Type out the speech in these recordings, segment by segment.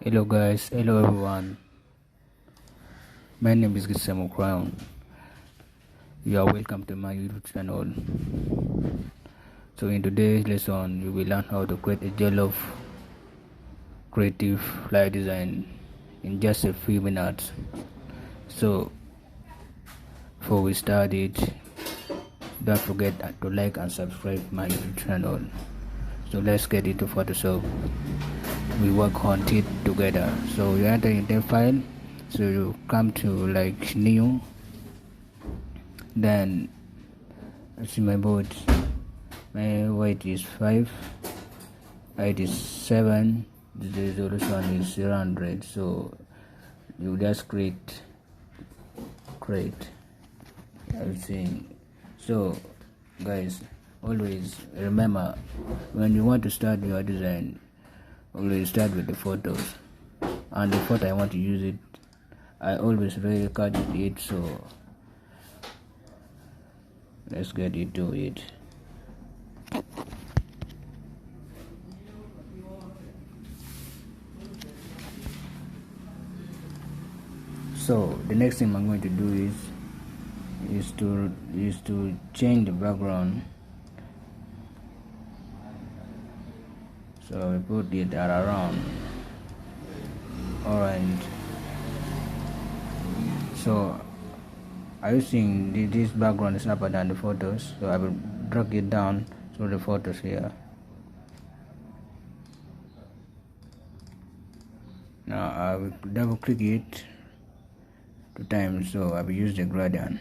Hello guys, hello everyone. My name is Gisemo Crown. You are welcome to my YouTube channel. So in today's lesson, you will learn how to create a Jollof creative flyer design in just a few minutes. So before we start it, don't forget to like and subscribe my YouTube channel. So let's get into Photoshop. We work on it together. So you enter in the file. So you come to like new, then see my board. My weight is 5, height is 7, the resolution is 100. So you just create everything. So guys, always remember, when you want to start your design, always start with the photos, and the photo I want to use it, I always really cut it. So let's get into it. So the next thing I'm going to do is to change the background. So we put it around orange. So are you seeing this background is upper than the photos? So I will drag it down to the photos here. Now I will double click it 2 times, so I will use the gradient.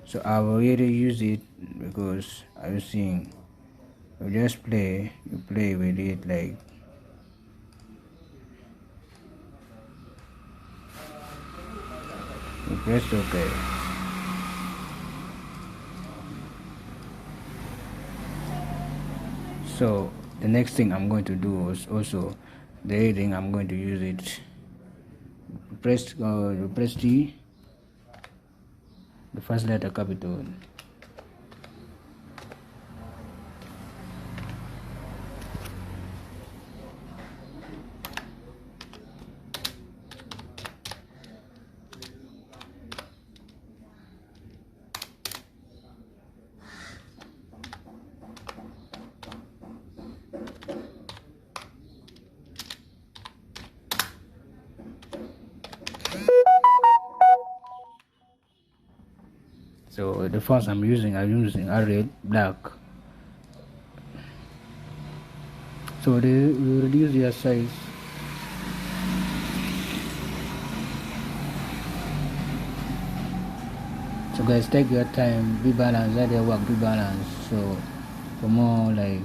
So I will really use it because I was seeing you just play with it, like you press OK. So the next thing I'm going to do is also the heading. I'm going to use it. Press T, the first letter capital. So the fonts I'm using are red, black. So we reduce their size. So guys, take your time, be balanced, let your work be balanced. So for more like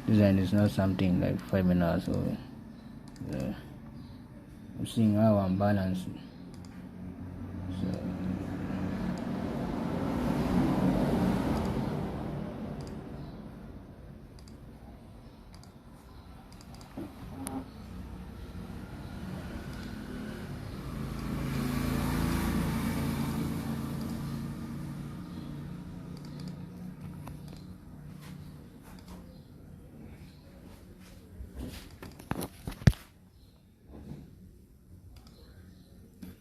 design is not something like 5 minutes. So I'm seeing how I'm balanced. So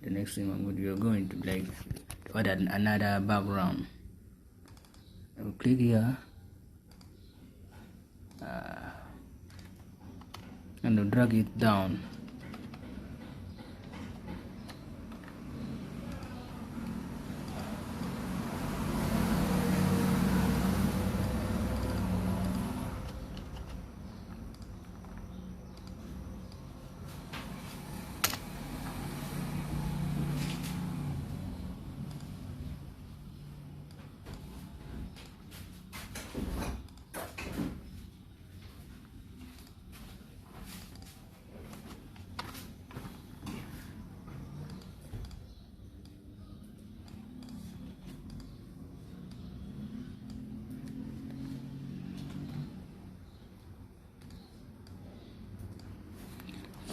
the next thing we're going to like add another background. I will click here and I'll drag it down.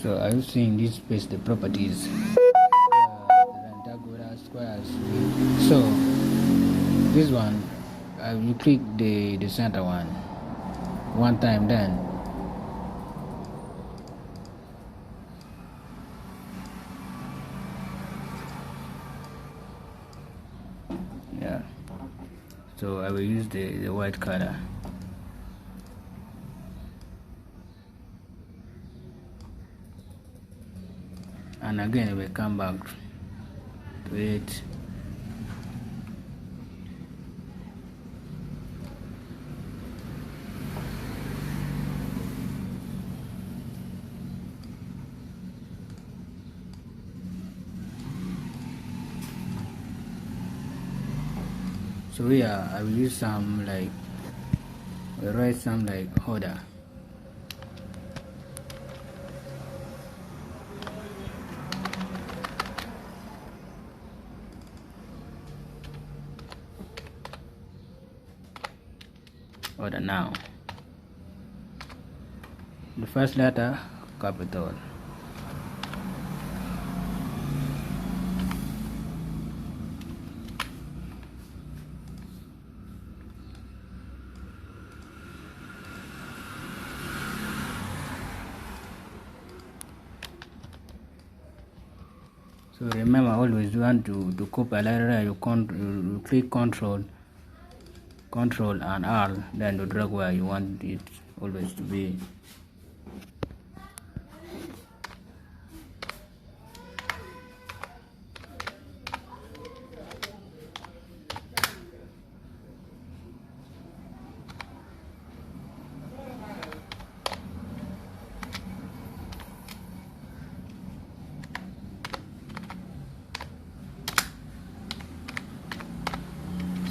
So are you seeing this space, the properties, rectangular, squares? So this one, you click the center one time, then So I will use the white color. And again we come back to it. So here I will use some like, we write some like order. Order now. The first letter capital. So remember, always you want to copy a letter, you click control and R, then you drag where you want it always to be.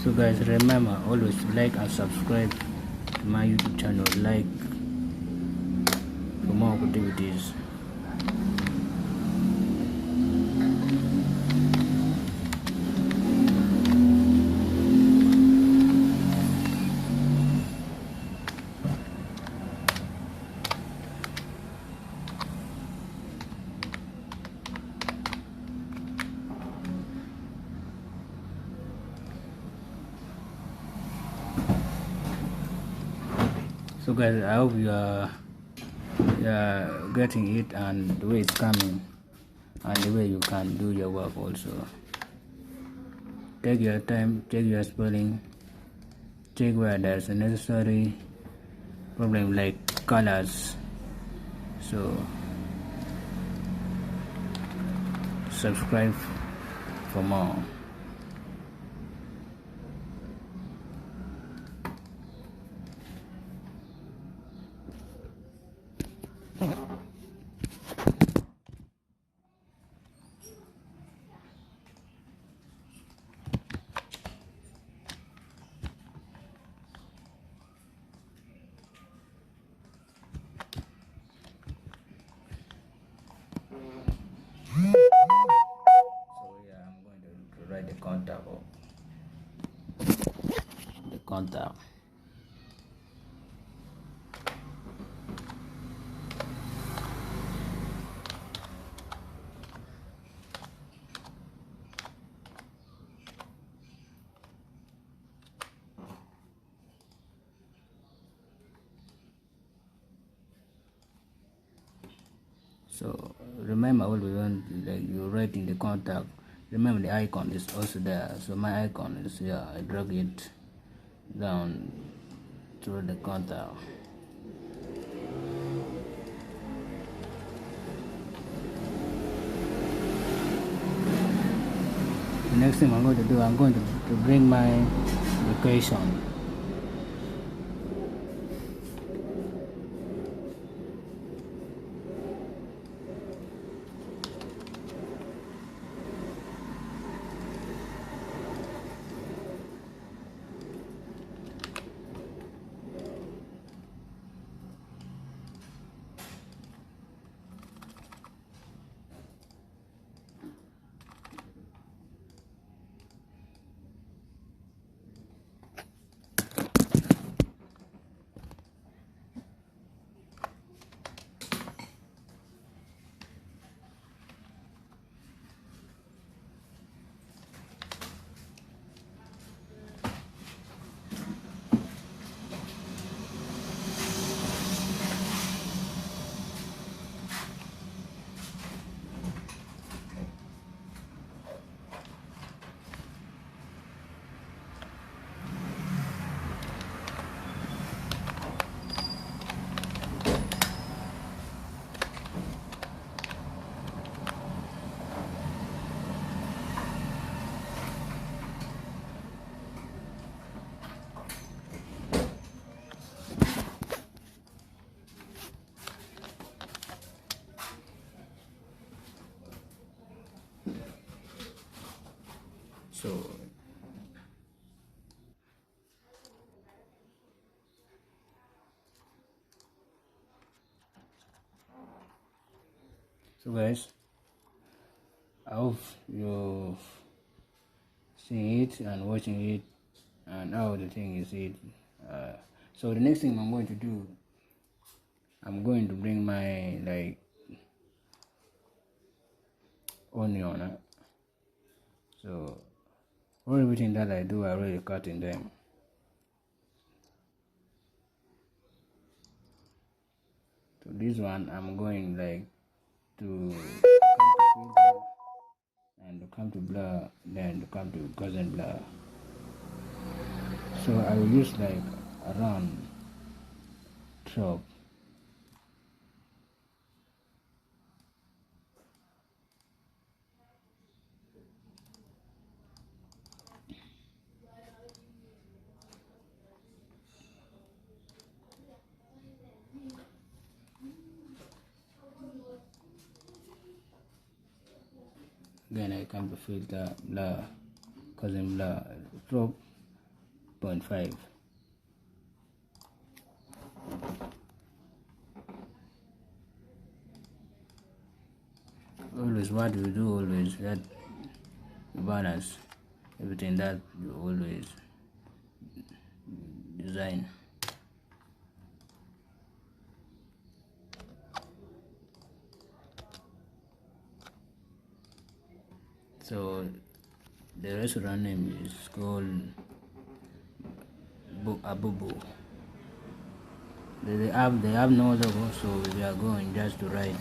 So guys, remember, always like and subscribe to my YouTube channel, like for more activities. So guys, I hope you are getting it and the way it's coming and the way you can do your work also. Take your time, check your spelling, check where there's a necessary problem like colors. So subscribe for more. Write the contact of the contact. So remember, always when like you're writing the contact, remember the icon is also there. So my icon is here. I drag it down through the contact. The next thing I'm going to do, I'm going to bring my location. So guys, I hope you've seen it and watching it and how the thing is it. So the next thing I'm going to do, I'm going to bring my onion. So everything that I do, I already cut in them. So this one I'm going to come to filter and to come to blur, then to come to cousin blur. So I will use around 12. Then I come to filter blur, cousin blur, 12.5. Always what you do, always that you balance everything that you always design. So the restaurant name is called Abubu. They have no logo, so we are going just to write.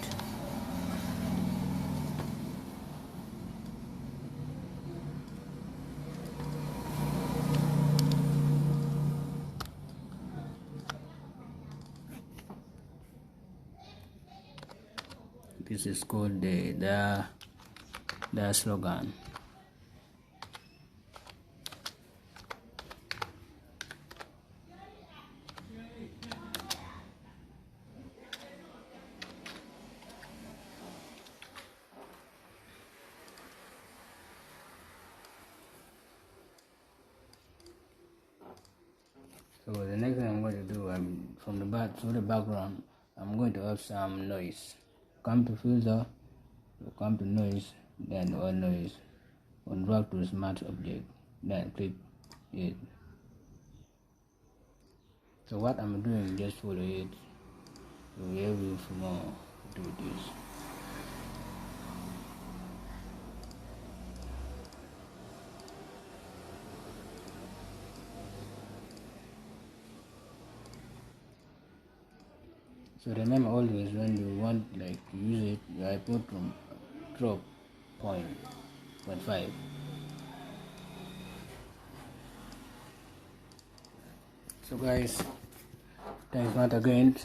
This is called their slogan. So the next thing I'm going to do, from the background, I'm going to have some noise. Come to filter, come to noise, then all noise, and drag to smart object, then click it. So what I'm doing, just follow it. So we have more to do this. So remember always when you want to use it, I put from drop point 0.5. So guys, thanks once again.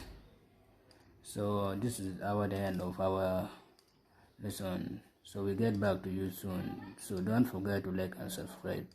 So this is the end of our lesson. So we get back to you soon. So don't forget to like and subscribe.